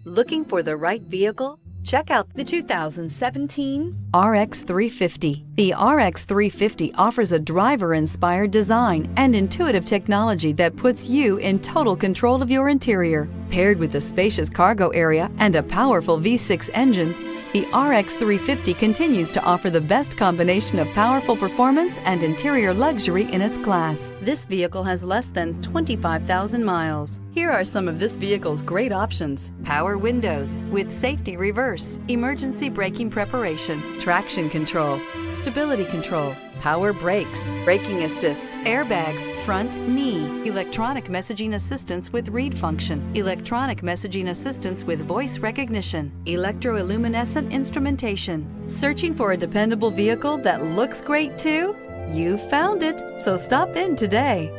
Looking for the right vehicle? Check out the 2017 RX 350. The RX 350 offers a driver-inspired design and intuitive technology that puts you in total control of your interior. Paired with a spacious cargo area and a powerful V6 engine, the RX 350 continues to offer the best combination of powerful performance and interior luxury in its class. This vehicle has less than 25,000 miles. Here are some of this vehicle's great options: power windows with safety reverse, emergency braking preparation, traction control, stability control, power brakes, braking assist, airbags, front knee, electronic messaging assistance with read function, electronic messaging assistance with voice recognition, electroluminescent instrumentation. Searching for a dependable vehicle that looks great too? You found it, so stop in today.